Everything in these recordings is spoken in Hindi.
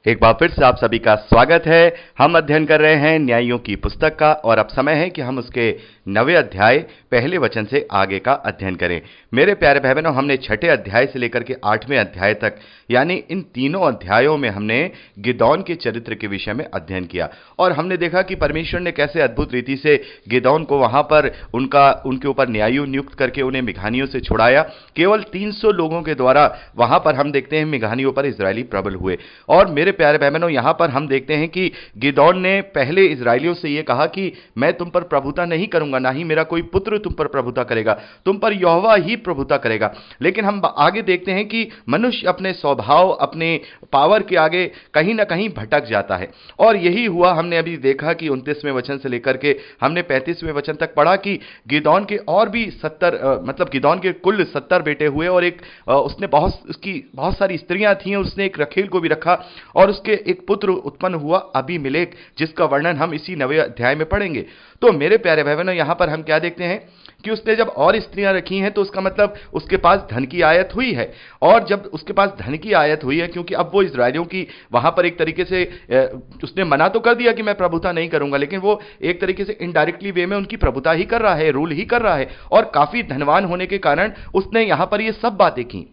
एक बार फिर से आप सभी का स्वागत है। हम अध्ययन कर रहे हैं न्यायियों की पुस्तक का और अब समय है कि हम उसके 9वें अध्याय पहले वचन से आगे का अध्ययन करें। मेरे प्यारे भाई बहनों, हमने 6ठे अध्याय से लेकर के 8वें अध्याय तक यानी इन तीनों अध्यायों में हमने गिदौन के चरित्र के विषय में अध्ययन किया और हमने देखा कि परमेश्वर ने कैसे अद्भुत रीति से गिदौन को वहां पर उनके ऊपर न्यायी नियुक्त करके उन्हें मिघानियों से छुड़ाया। केवल 300 लोगों के द्वारा वहां पर हम देखते हैं मिघानियों पर इजरायली प्रबल हुए। और मेरे प्यारे भाई बहनों, यहां पर हम देखते हैं कि गिदौन ने पहले इजरायलियों से यह कहा कि मैं तुम पर प्रभुता नहीं करूंगा, ना ही मेरा कोई पुत्र तुम पर प्रभुता करेगा, तुम पर यहोवा ही प्रभुता करेगा। लेकिन हम आगे देखते हैं कि मनुष्य अपने स्वभाव, अपने पावर के आगे कहीं ना कहीं भटक जाता है और यही हुआ। हमने अभी देखा कि 29वें वचन से लेकर के हमने 35वें वचन तक पढ़ा कि गिदौन के और भी 70 मतलब गिदौन के कुल 70 बेटे हुए और एक उसने बहुत सारी स्त्रियां थीं, उसने एक रखेल को भी रखा और उसके एक पुत्र उत्पन्न हुआ अबीमेलेक, जिसका वर्णन हम इसी 9वें अध्याय में पढ़ेंगे। तो मेरे प्यारे भाई बहनों, यहां पर हम क्या देखते हैं कि उसने जब और स्त्रियां रखी हैं तो उसका मतलब उसके पास धन की आयत हुई है। और जब उसके पास धन की आयत हुई है, क्योंकि अब वो इजरायलियों की वहां पर एक तरीके से उसने मना तो कर दिया कि मैं प्रभुता नहीं करूंगा, लेकिन वो एक तरीके से इनडायरेक्टली वे में उनकी प्रभुता ही कर रहा है, रूल ही कर रहा है और काफी धनवान होने के कारण उसने यहां पर ये सब बातें की।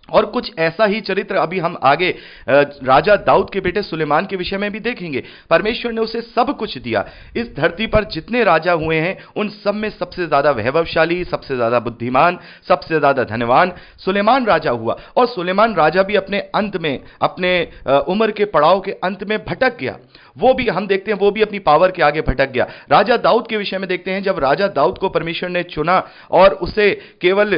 और कुछ ऐसा ही चरित्र अभी हम आगे राजा दाऊद के बेटे सुलेमान के विषय में भी देखेंगे। परमेश्वर ने उसे सब कुछ दिया। इस धरती पर जितने राजा हुए हैं उन सब में सबसे ज्यादा वैभवशाली, सबसे ज्यादा बुद्धिमान, सबसे ज्यादा धनवान सुलेमान राजा हुआ। और सुलेमान राजा भी अपने अंत में, अपने उम्र के पड़ाव के अंत में भटक गया। वो भी हम देखते हैं, वो भी अपनी पावर के आगे भटक गया। राजा दाऊद के विषय में देखते हैं, जब राजा दाऊद को परमेश्वर ने चुना और उसे केवल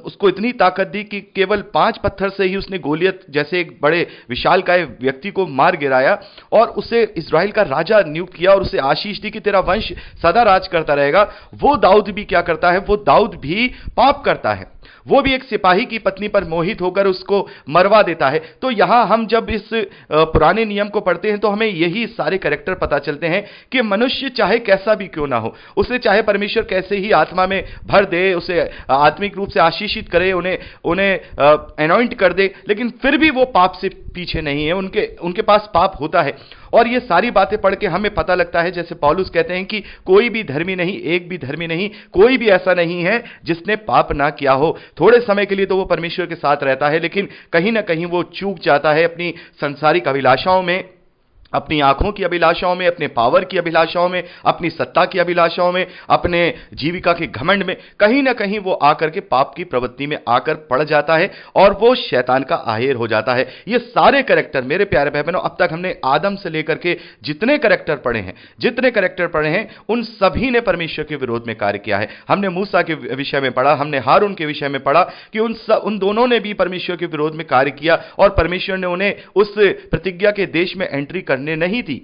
उसको इतनी ताकत दी कि केवल 5 पत्थर से ही उसने गोलियत जैसे एक बड़े विशालकाय व्यक्ति को मार गिराया और उसे इस्राएल का राजा नियुक्त किया और उसे आशीष दी कि तेरा वंश सदा राज करता रहेगा। वो दाऊद भी क्या करता है? वो दाऊद भी पाप करता है। वो भी एक सिपाही की पत्नी पर मोहित होकर उसको मरवा देता है। तो यहां हम जब इस पुराने नियम को पढ़ते हैं तो हमें यही सारे कैरेक्टर पता चलते हैं कि मनुष्य चाहे कैसा भी क्यों ना हो, उसे चाहे परमेश्वर कैसे ही आत्मा में भर दे, उसे आत्मिक रूप से आशीषित करे, उन्हें अनॉइंट कर दे, लेकिन फिर भी वो पाप से पीछे नहीं है, उनके पास पाप होता है। और ये सारी बातें पढ़ के हमें पता लगता है, जैसे पौलुस कहते हैं कि कोई भी धर्मी नहीं, एक भी धर्मी नहीं, कोई भी ऐसा नहीं है जिसने पाप ना किया हो। थोड़े समय के लिए तो वो परमेश्वर के साथ रहता है, लेकिन कहीं ना कहीं वो चूक जाता है अपनी सांसारिक अभिलाषाओं में, अपनी आंखों की अभिलाषाओं में, अपने पावर की अभिलाषाओं में, अपनी सत्ता की अभिलाषाओं में, अपने जीविका के घमंड में कहीं ना कहीं वो आकर के पाप की प्रवृत्ति में आकर पड़ जाता है और वो शैतान का आहेर हो जाता है। ये सारे कैरेक्टर मेरे प्यारे भाई बहनों, अब तक हमने आदम से लेकर के जितने कैरेक्टर पढ़े हैं उन सभी ने परमेश्वर के विरोध में कार्य किया है। हमने मूसा के विषय में पढ़ा, हमने हारून के विषय में पढ़ा कि उन दोनों ने भी परमेश्वर के विरोध में कार्य किया और परमेश्वर ने उन्हें उस प्रतिज्ञा के देश में एंट्री करने नहीं दी।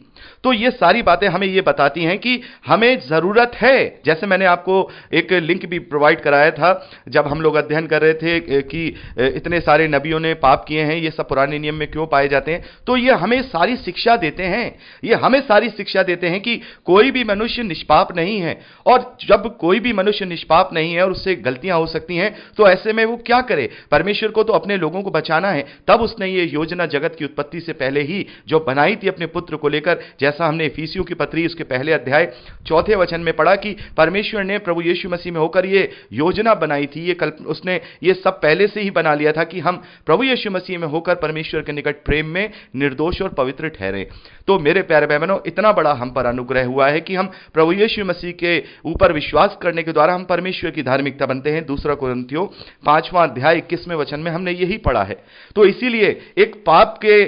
तो ये सारी बातें हमें ये बताती हैं कि हमें जरूरत है, जैसे मैंने आपको एक लिंक भी प्रोवाइड कराया था जब हम लोग अध्ययन कर रहे थे कि इतने सारे नबियों ने पाप किए हैं, ये सब पुराने नियम में क्यों पाए जाते हैं। तो ये हमें सारी शिक्षा देते हैं कि कोई भी मनुष्य निष्पाप नहीं है। और जब कोई भी मनुष्य निष्पाप नहीं है और उससे गलतियां हो सकती हैं, तो ऐसे में वो क्या करे? परमेश्वर को तो अपने लोगों को बचाना है। तब उसने ये योजना जगत की उत्पत्ति से पहले ही जो बनाई थी अपने पुत्र को लेकर, जैसा हमने इफिसियों की पत्री उसके पहले अध्याय 4 वचन में पढ़ा कि परमेश्वर ने प्रभु यीशु मसीह में होकर ये योजना बनाई थी, उसने ये सब पहले से ही बना लिया था कि हम प्रभु यीशु मसीह में होकर परमेश्वर के निकट प्रेम में निर्दोष और पवित्र ठहरे। तो मेरे प्यारे भाई बहनों, इतना बड़ा हम पर अनुग्रह हुआ है कि हम प्रभु यीशु मसीह के ऊपर विश्वास करने के द्वारा हम परमेश्वर की धार्मिकता बनते हैं। 2 कुरिन्थियों 5वां अध्याय 21वें वचन में हमने यही पढ़ा है। तो इसीलिए एक पाप के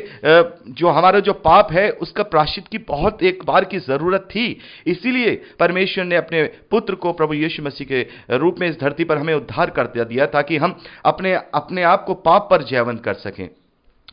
जो हमारा जो पाप है उसका प्रायश्चित की बहुत एक बार की जरूरत थी। इसीलिए परमेश्वर ने अपने पुत्र को प्रभु यीशु मसीह के रूप में इस धरती पर हमें उद्धार कर दिया ताकि हम अपने आप को पाप पर जयवंत कर सकें,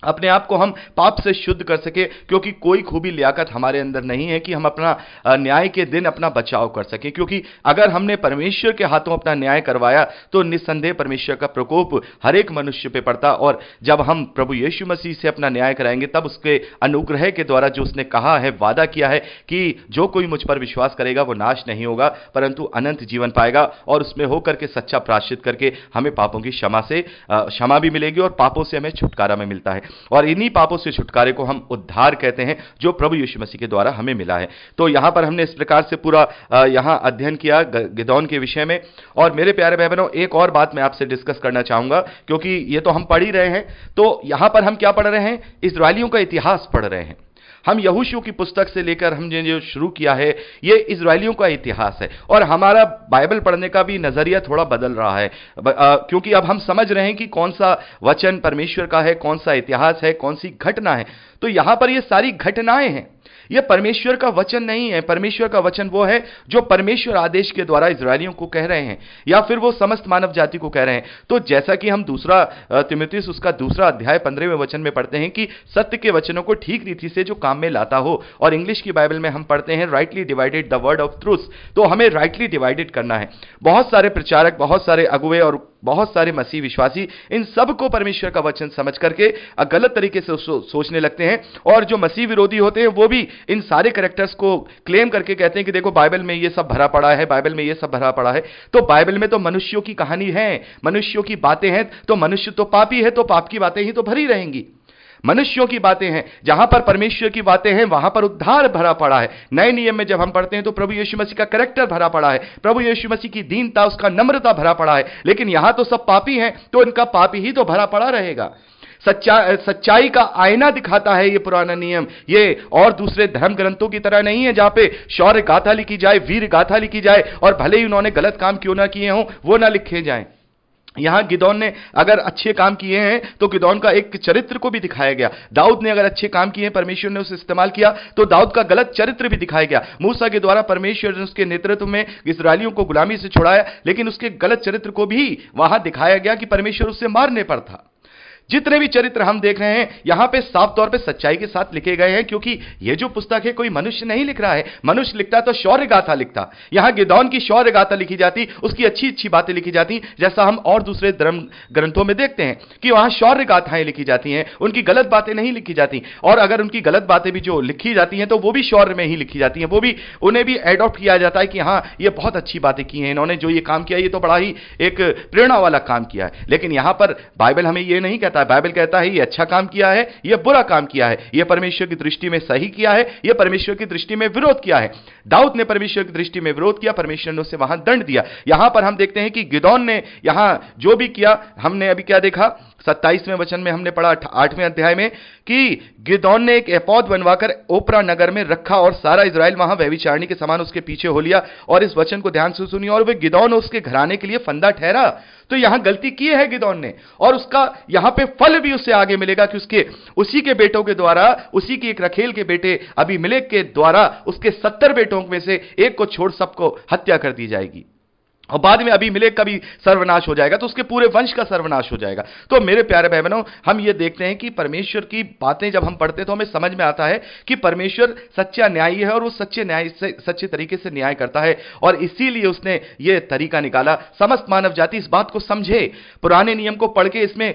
अपने आप को हम पाप से शुद्ध कर सके, क्योंकि कोई खूबी लियाकत हमारे अंदर नहीं है कि हम अपना न्याय के दिन अपना बचाव कर सके। क्योंकि अगर हमने परमेश्वर के हाथों अपना न्याय करवाया तो निस्संदेह परमेश्वर का प्रकोप हर एक मनुष्य पे पड़ता। और जब हम प्रभु यीशु मसीह से अपना न्याय कराएंगे तब उसके अनुग्रह के द्वारा जो उसने कहा है, वादा किया है कि जो कोई मुझ पर विश्वास करेगा वो नाश नहीं होगा परंतु अनंत जीवन पाएगा, और उसमें होकर के सच्चा प्रायश्चित करके हमें पापों की क्षमा भी मिलेगी और पापों से हमें छुटकारा में मिलता है। और इन्हीं पापों से छुटकारे को हम उद्धार कहते हैं, जो प्रभु यीशु मसीह के द्वारा हमें मिला है। तो यहां पर हमने इस प्रकार से पूरा यहां अध्ययन किया गिदोन के विषय में। और मेरे प्यारे भाई बहनों, एक और बात मैं आपसे डिस्कस करना चाहूंगा, क्योंकि ये तो हम पढ़ ही रहे हैं। तो यहां पर हम क्या पढ़ रहे हैं? इस्राएलियों का इतिहास पढ़ रहे हैं। हम यहोशू की पुस्तक से लेकर हमने जो शुरू किया है, ये इजरायलियों का इतिहास है। और हमारा बाइबल पढ़ने का भी नजरिया थोड़ा बदल रहा है, क्योंकि अब हम समझ रहे हैं कि कौन सा वचन परमेश्वर का है, कौन सा इतिहास है, कौन सी घटना है। तो यहां पर ये सारी घटनाएं हैं, यह परमेश्वर का वचन नहीं है। परमेश्वर का वचन वो है जो परमेश्वर आदेश के द्वारा इजरायलियों को कह रहे हैं, या फिर वो समस्त मानव जाति को कह रहे हैं। तो जैसा कि हम दूसरा तीमुथियुस उसका दूसरा अध्याय 15वें वचन में पढ़ते हैं कि सत्य के वचनों को ठीक रीति से जो काम में लाता हो, और इंग्लिश की बाइबल में हम पढ़ते हैं rightly divided the word of truth. तो हमें राइटली डिवाइडेड करना है। बहुत सारे प्रचारक, बहुत सारे अगुवे और बहुत सारे मसीह विश्वासी इन सब को परमेश्वर का वचन समझ करके गलत तरीके से सोचने लगते हैं। और जो मसीह विरोधी होते हैं वो भी इन सारे कैरेक्टर्स को क्लेम करके कहते हैं कि देखो बाइबल में ये सब भरा पड़ा है, बाइबल में ये सब भरा पड़ा है। तो बाइबल में तो मनुष्यों की कहानी है, मनुष्यों की बातें हैं, तो मनुष्य तो पापी है, तो पाप की बातें ही तो भरी रहेंगी। मनुष्यों की बातें हैं, जहां पर परमेश्वर की बातें हैं वहां पर उद्धार भरा पड़ा है। नए नियम में जब हम पढ़ते हैं तो प्रभु यीशु मसीह का कैरेक्टर भरा पड़ा है, प्रभु यीशु मसीह की दीनता, उसका नम्रता भरा पड़ा है। लेकिन यहां तो सब पापी हैं, तो इनका पापी ही तो भरा पड़ा रहेगा। सच्चाई का आईना दिखाता है ये पुराना नियम। ये और दूसरे धर्म ग्रंथों की तरह नहीं है जहां पे शौर्य गाथा लिखी जाए, वीर गाथा लिखी जाए, और भले ही उन्होंने गलत काम क्यों ना किए हों वो ना लिखे जाएं। यहां गिदोन ने अगर अच्छे काम किए हैं तो गिदोन का एक चरित्र को भी दिखाया गया। दाऊद ने अगर अच्छे काम किए हैं, परमेश्वर ने उसे इस्तेमाल किया, तो दाऊद का गलत चरित्र भी दिखाया गया। मूसा के द्वारा परमेश्वर ने उसके नेतृत्व में इस्राएलियों को गुलामी से छुड़ाया, लेकिन उसके गलत चरित्र को भी वहां दिखाया गया कि परमेश्वर उससे मारने पर था। जितने भी चरित्र हम देख रहे हैं यहां पे साफ तौर पे सच्चाई के साथ लिखे गए हैं, क्योंकि ये जो पुस्तक है कोई मनुष्य नहीं लिख रहा है। मनुष्य लिखता तो शौर्य गाथा लिखता। यहां गिदोन की शौर्य गाथा लिखी जाती, उसकी अच्छी अच्छी बातें लिखी जाती, जैसा हम और दूसरे धर्म ग्रंथों में देखते हैं कि वहां शौर्य गाथाएं लिखी जाती हैं, उनकी गलत बातें नहीं लिखी जाती। और अगर उनकी गलत बातें भी जो लिखी जाती हैं तो वो भी शौर्य में ही लिखी जाती हैं, वो भी उन्हें भी एडॉप्ट किया जाता है कि हाँ ये बहुत अच्छी बातें की हैं, इन्होंने जो ये काम किया ये तो बड़ा ही एक प्रेरणा वाला काम किया है। लेकिन यहां पर बाइबल हमें ये नहीं कहता है। बाइबल कहता है अच्छा काम किया है, यह बुरा काम किया है, यह परमेश्वर की दृष्टि में सही किया है, यह परमेश्वर की दृष्टि में विरोध किया है। दाऊद ने परमेश्वर की दृष्टि में विरोध किया, परमेश्वर ने उसे वहां दंड दिया। यहां पर हम देखते हैं कि गिदोन ने यहां जो भी किया, हमने अभी क्या देखा 27वें वचन में हमने पढ़ा 8वें अध्याय में कि गिदोन ने एक एपोद बनवाकर ओप्रा नगर में रखा और सारा इजराइल वहां व्यभिचारिणी के समान उसके पीछे हो लिया। और इस वचन को ध्यान से सुनिए, और वे गिदोन उसके घराने के लिए फंदा ठहरा। तो यहां गलती की है गिदोन ने, और उसका यहां पे फल भी उससे आगे मिलेगा कि उसके उसी के बेटों के द्वारा, उसी की एक रखेल के बेटे अबीमेलेक के द्वारा उसके 70 बेटों में से एक को छोड़ सबको हत्या कर दी जाएगी। और बाद में अबीमेलेक का भी सर्वनाश हो जाएगा, तो उसके पूरे वंश का सर्वनाश हो जाएगा। तो मेरे प्यारे भाई बहनों, हम ये देखते हैं कि परमेश्वर की बातें जब हम पढ़ते हैं तो हमें समझ में आता है कि परमेश्वर सच्चा न्यायी है, और वो सच्चे न्याय से, सच्चे तरीके से न्याय करता है। और इसीलिए उसने ये तरीका निकाला, समस्त मानव जाति इस बात को समझे। पुराने नियम को पढ़ के इसमें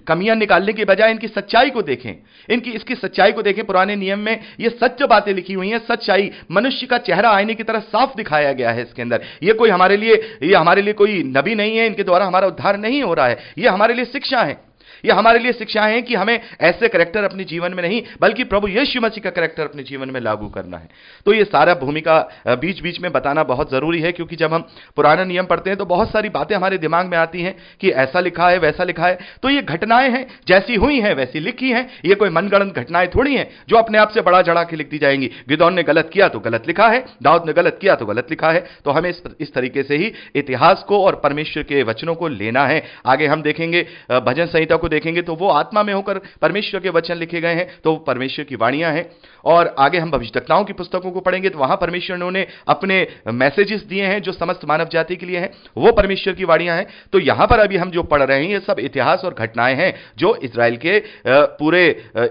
कमियां निकालने के बजाय इनकी सच्चाई को देखें, इसकी सच्चाई को देखें। पुराने नियम में ये सच्च बातें लिखी हुई हैं, सच्चाई, मनुष्य का चेहरा आईने की तरह साफ दिखाया गया है इसके अंदर। ये हमारे लिए कोई नबी नहीं है, इनके द्वारा हमारा उद्धार नहीं हो रहा है। ये हमारे लिए शिक्षा है, ये हमारे लिए शिक्षा है कि हमें ऐसे करैक्टर अपने जीवन में नहीं, बल्कि प्रभु यीशु मसीह का करैक्टर अपने जीवन में लागू करना है। तो ये सारा भूमिका बीच बीच में बताना बहुत जरूरी है, क्योंकि जब हम पुराना नियम पढ़ते हैं तो बहुत सारी बातें हमारे दिमाग में आती हैं कि ऐसा लिखा है, वैसा लिखा है। तो ये घटनाएं हैं, जैसी हुई हैं वैसी लिखी हैं। ये कोई मनगढ़ंत घटनाएं थोड़ी हैं जो अपने आप से बड़ा चढ़ा के लिख दी जाएंगी। गिदोन ने गलत किया तो गलत लिखा है, दाऊद ने गलत किया तो गलत लिखा है। तो हमें इस तरीके से ही इतिहास को और परमेश्वर के वचनों को लेना है। आगे हम देखेंगे, भजन संहिता को देखेंगे तो वो आत्मा में होकर परमेश्वर के वचन लिखे गए हैं, तो परमेश्वर की वाणियां हैं। और आगे हम भविष्यवक्ताओं की पुस्तकों को पढ़ेंगे तो वहां परमेश्वर ने उन्हें अपने मैसेजेस दिए हैं जो समस्त मानव जाति के लिए हैं, वो परमेश्वर की वाणियां हैं। तो यहां पर अभी हम जो पढ़ रहे हैं ये सब इतिहास और घटनाएं हैं जो इजराइल के पूरे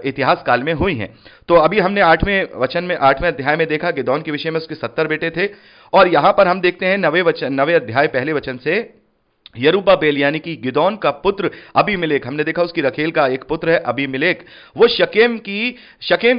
इतिहास काल में हुई हैं। तो अभी हमने 8वें अध्याय में देखा गिदोन के विषय में, उसके 70 बेटे थे। और यहां पर हम देखते हैं 9वें अध्याय पहले वचन से यरूब्बाबेल यानी कि गिदोन का पुत्र अबीमेलेक, हमने देखा उसकी रखेल का एक पुत्र है अबीमेलेक, वो शकेम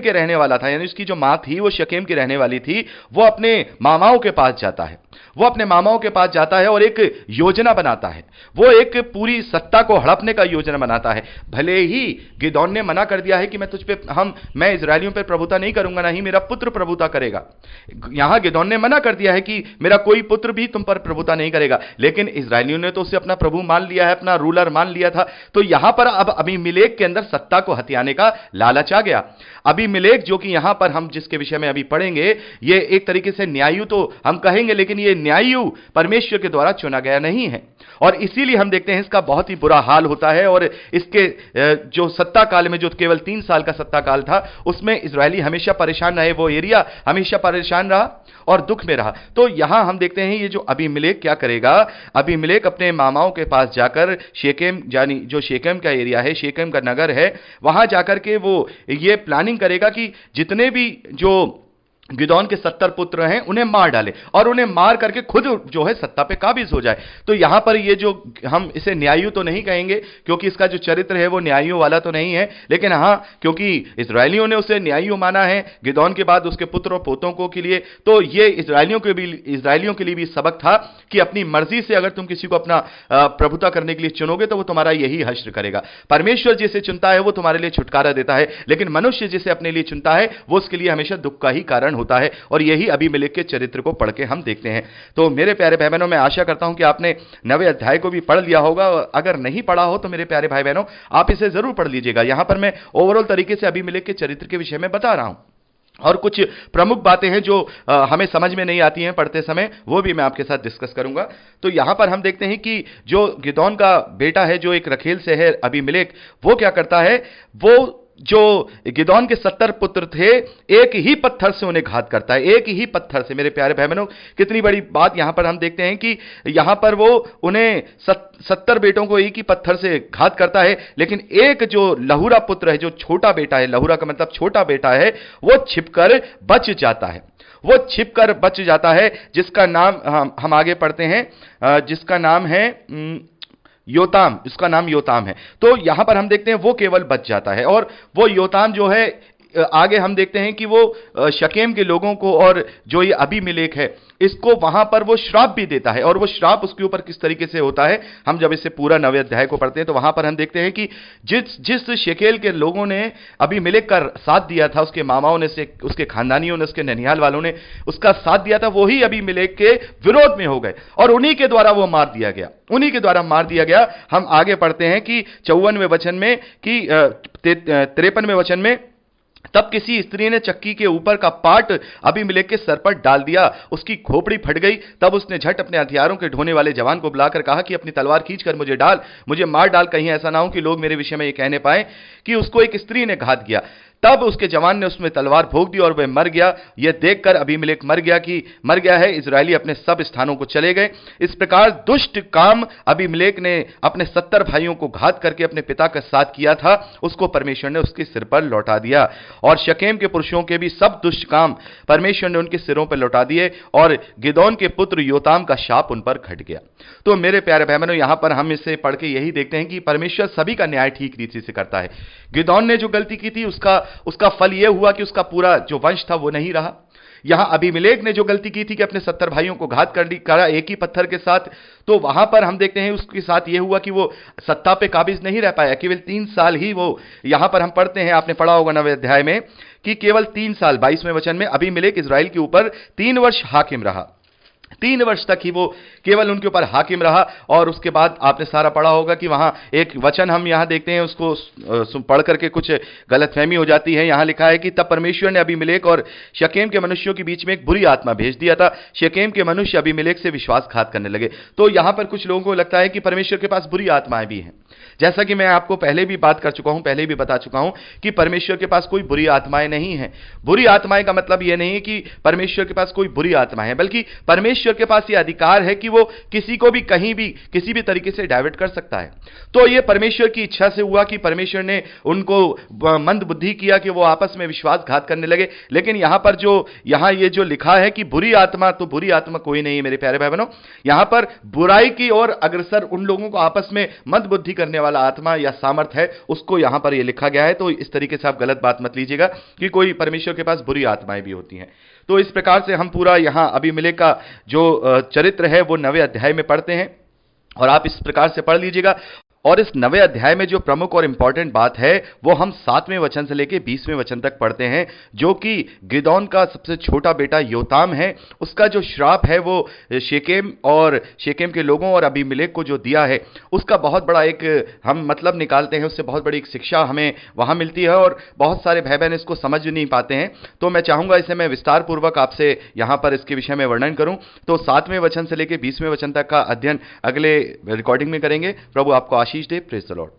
के रहने वाला था, यानी उसकी जो मां थी वो शकेम की रहने वाली थी। वो अपने मामाओं के पास जाता है, वो अपने मामाओं के पास जाता है और एक योजना बनाता है। वो एक पूरी सत्ता को हड़पने का योजना बनाता है। भले ही गिदोन ने मना कर दिया है कि मैं इजरायलियों पर प्रभुता नहीं करूंगा, ना ही मेरा पुत्र प्रभुता करेगा। यहां गिदोन ने मना कर दिया है कि मेरा कोई पुत्र भी तुम पर प्रभुता नहीं करेगा, लेकिन इजरायलियों ने तो उसे अपना प्रभु मान लिया है, अपना रूलर मान लिया था। तो यहां पर अब अबीमेलेक के अंदर सत्ता को हथियाने का लालच आ गया। अबीमेलेक जो कि यहां पर हम जिसके विषय में अभी पढ़ेंगे, ये एक तरीके से न्यायी तो हम कहेंगे, लेकिन ये न्यायी परमेश्वर के द्वारा चुना गया नहीं है, और इसीलिए हम देखते हैं इसका बहुत ही बुरा हाल होता है। और इसके जो सत्ता काल में, जो केवल 3 साल का सत्ता काल था, उसमें इजरायली हमेशा परेशान रहे, वो एरिया हमेशा परेशान रहा और दुख में रहा। तो यहां हम देखते हैं ये जो अबीमेलेक क्या करेगा, अबीमेलेक अपने मामाओं के पास जाकर शेकेम, यानी जो शेकेम का एरिया है, शेकेम का नगर है, वहां जाकर के वो ये प्लानिंग करेगा कि जितने भी जो गिदोन के 70 पुत्र हैं उन्हें मार डाले और उन्हें मार करके खुद जो है सत्ता पे काबिज हो जाए। तो यहां पर ये जो हम इसे न्यायी तो नहीं कहेंगे, क्योंकि इसका जो चरित्र है वो न्यायियों वाला तो नहीं है, लेकिन हां क्योंकि इजरायलियों ने उसे न्यायी माना है गिदोन के बाद उसके पुत्र और पोतों को के लिए, तो ये इजरायलियों के लिए भी सबक था कि अपनी मर्जी से अगर तुम किसी को अपना प्रभुता करने के लिए चुनोगे तो वो तुम्हारा यही हश्र करेगा। परमेश्वर जिसे चुनता है वो तुम्हारे लिए छुटकारा देता है, लेकिन मनुष्य जिसे अपने लिए चुनता है वो उसके लिए हमेशा दुख का ही कारण होता है। और यही अबीमेलेक के चरित्र को पढ़ के हम देखते हैं। तो मेरे प्यारे भाई बहनों, मैं आशा करता हूं कि आपने 9वें अध्याय को भी पढ़ लिया होगा। अगर नहीं पढ़ा हो तो मेरे प्यारे भाई बहनों आप इसे जरूर पढ़ लीजिएगा। यहां पर मैं ओवरऑल तरीके से अबीमेलेक के चरित्र के विषय में बता रहा हूं, और कुछ प्रमुख बातें हैं जो हमें समझ में नहीं आती हैं पढ़ते समय, वो भी मैं आपके साथ डिस्कस करूंगा। तो यहां पर हम देखते हैं कि जो गिदोन का बेटा है, जो एक रखेल से है अबीमेलेक, वो क्या करता है, वो जो गिदोन के 70 पुत्र थे, एक ही पत्थर से उन्हें घात करता है, एक ही पत्थर से। मेरे प्यारे भाई बहनों, कितनी बड़ी बात यहां पर हम देखते हैं कि यहां पर वो उन्हें 70 बेटों को एक ही पत्थर से घात करता है, लेकिन एक जो लहुरा पुत्र है, जो छोटा बेटा है, लहुरा का मतलब छोटा बेटा है, वो छिपकर बच जाता है। वो छिपकर बच जाता है, जिसका नाम हम आगे पढ़ते हैं, जिसका नाम है योताम, इसका नाम योताम है। तो यहां पर हम देखते हैं वो केवल बच जाता है, और वो योताम जो है, आगे हम देखते हैं कि वो शकेम के लोगों को, और जो ये अबीमेलेक है, इसको वहां पर वो श्राप भी देता है। और वो श्राप उसके ऊपर किस तरीके से होता है, हम जब इससे पूरा 9वें अध्याय को पढ़ते हैं तो वहां पर हम देखते हैं कि जिस शेकेल के लोगों ने अबीमेलेक का साथ दिया था, उसके मामाओं ने, से उसके खानदानियों ने, उसके ननिहाल वालों ने उसका साथ दिया था, वही अबीमेलेक के विरोध में हो गए और उन्हीं के द्वारा वो मार दिया गया, उन्हीं के द्वारा मार दिया गया। हम आगे पढ़ते हैं कि 54वें वचन में, कि 53वें वचन में, तब किसी स्त्री ने चक्की के ऊपर का पाट अबीमेलेक के सर पर डाल दिया, उसकी खोपड़ी फट गई। तब उसने झट अपने हथियारों के ढोने वाले जवान को बुलाकर कहा कि अपनी तलवार खींचकर मुझे मार डाल, कहीं ऐसा ना हो कि लोग मेरे विषय में ये कहने पाए कि उसको एक स्त्री ने घात किया। तब उसके जवान ने उसमें तलवार भोंक दी और वह मर गया। यह देखकर अबीमेलेक मर गया है, इजरायली अपने सब स्थानों को चले गए। इस प्रकार दुष्ट काम अबीमेलेक ने अपने 70 भाइयों को घात करके अपने पिता का साथ किया था, उसको परमेश्वर ने उसके सिर पर लौटा दिया। और शकेम के पुरुषों के भी सब दुष्ट काम परमेश्वर ने उनके सिरों पर लौटा दिए, और गिदोन के पुत्र योताम का शाप उन पर घट गया। तो मेरे प्यारे भाई बहनों, यहां पर हम इसे पढ़ के यही देखते हैं कि परमेश्वर सभी का न्याय ठीक रीति से करता है। गिदोन ने जो गलती की थी, उसका फल यह हुआ कि उसका पूरा जो वंश था वो नहीं रहा। यहां अबीमेलेक ने जो गलती की थी कि अपने 70 भाइयों को घात करा एक ही पत्थर के साथ, तो वहां पर हम देखते हैं उसके साथ यह हुआ कि वो सत्ता पे काबिज नहीं रह पाया। केवल 3 साल ही वो, यहां पर हम पढ़ते हैं, आपने पढ़ा होगा 9वें अध्याय में, कि केवल 3 साल, 22वें वचन में, अबीमेलेक इजराइल के ऊपर 3 वर्ष हाकिम रहा। 3 वर्ष तक ही वो केवल उनके ऊपर हाकिम रहा। और उसके बाद आपने सारा पढ़ा होगा कि वहां एक वचन हम यहां देखते हैं, उसको पढ़ करके कुछ गलतफहमी हो जाती है। यहां लिखा है कि तब परमेश्वर ने अबीमेलेक और शकेम के मनुष्यों के बीच में एक बुरी आत्मा भेज दिया था, शकेम के मनुष्य अबीमेलेक से विश्वासघात करने लगे। तो यहां पर कुछ लोगों को लगता है कि परमेश्वर के पास बुरी आत्माएं भी हैं। जैसा कि मैं आपको पहले भी बात कर चुका हूं, पहले भी बता चुका हूं कि परमेश्वर के पास कोई बुरी आत्माएं नहीं है। बुरी आत्माएं का मतलब यह नहीं है कि परमेश्वर के पास कोई बुरी आत्मा है, बल्कि परमेश्वर परमेश्वर के पास यह अधिकार है कि वो किसी को भी कहीं भी किसी भी तरीके से डाइवर्ट कर सकता है। तो ये परमेश्वर की इच्छा से हुआ कि परमेश्वर ने उनको मंद बुद्धि किया कि वो आपस में विश्वासघात करने लगे। लेकिन यहां पर यहां ये जो लिखा है कि बुरी आत्मा, तो बुरी आत्मा कोई नहीं है मेरे प्यारे भाई बहनों। यहां पर बुराई की ओर अग्रसर उन लोगों को आपस में मंद बुद्धि करने वाला आत्मा या सामर्थ है, उसको यहां पर ये लिखा गया है। तो इस तरीके से आप गलत बात मत लीजिएगा कि कोई परमेश्वर के पास बुरी आत्माएं भी होती हैं। तो इस प्रकार से हम पूरा यहां अबीमेलेक का जो चरित्र है वो 9वें अध्याय में पढ़ते हैं, और आप इस प्रकार से पढ़ लीजिएगा। और इस 9वें अध्याय में जो प्रमुख और इंपॉर्टेंट बात है वो हम 7वें वचन से लेकर 20वें वचन तक पढ़ते हैं, जो कि गिदोन का सबसे छोटा बेटा योताम है, उसका जो श्राप है वो शेकेम के लोगों और अबीमेलेक को जो दिया है, उसका बहुत बड़ा एक हम मतलब निकालते हैं, उससे बहुत बड़ी एक शिक्षा हमें वहां मिलती है। और बहुत सारे भाई बहन इसको समझ नहीं पाते हैं, तो मैं चाहूंगा इसे मैं विस्तार पूर्वक आपसे यहां पर इसके विषय में वर्णन करूं। तो 7वें वचन से लेकर 20वें वचन तक का अध्ययन अगले रिकॉर्डिंग में करेंगे। प्रभु आपको आशीष दे। Praise the Lord.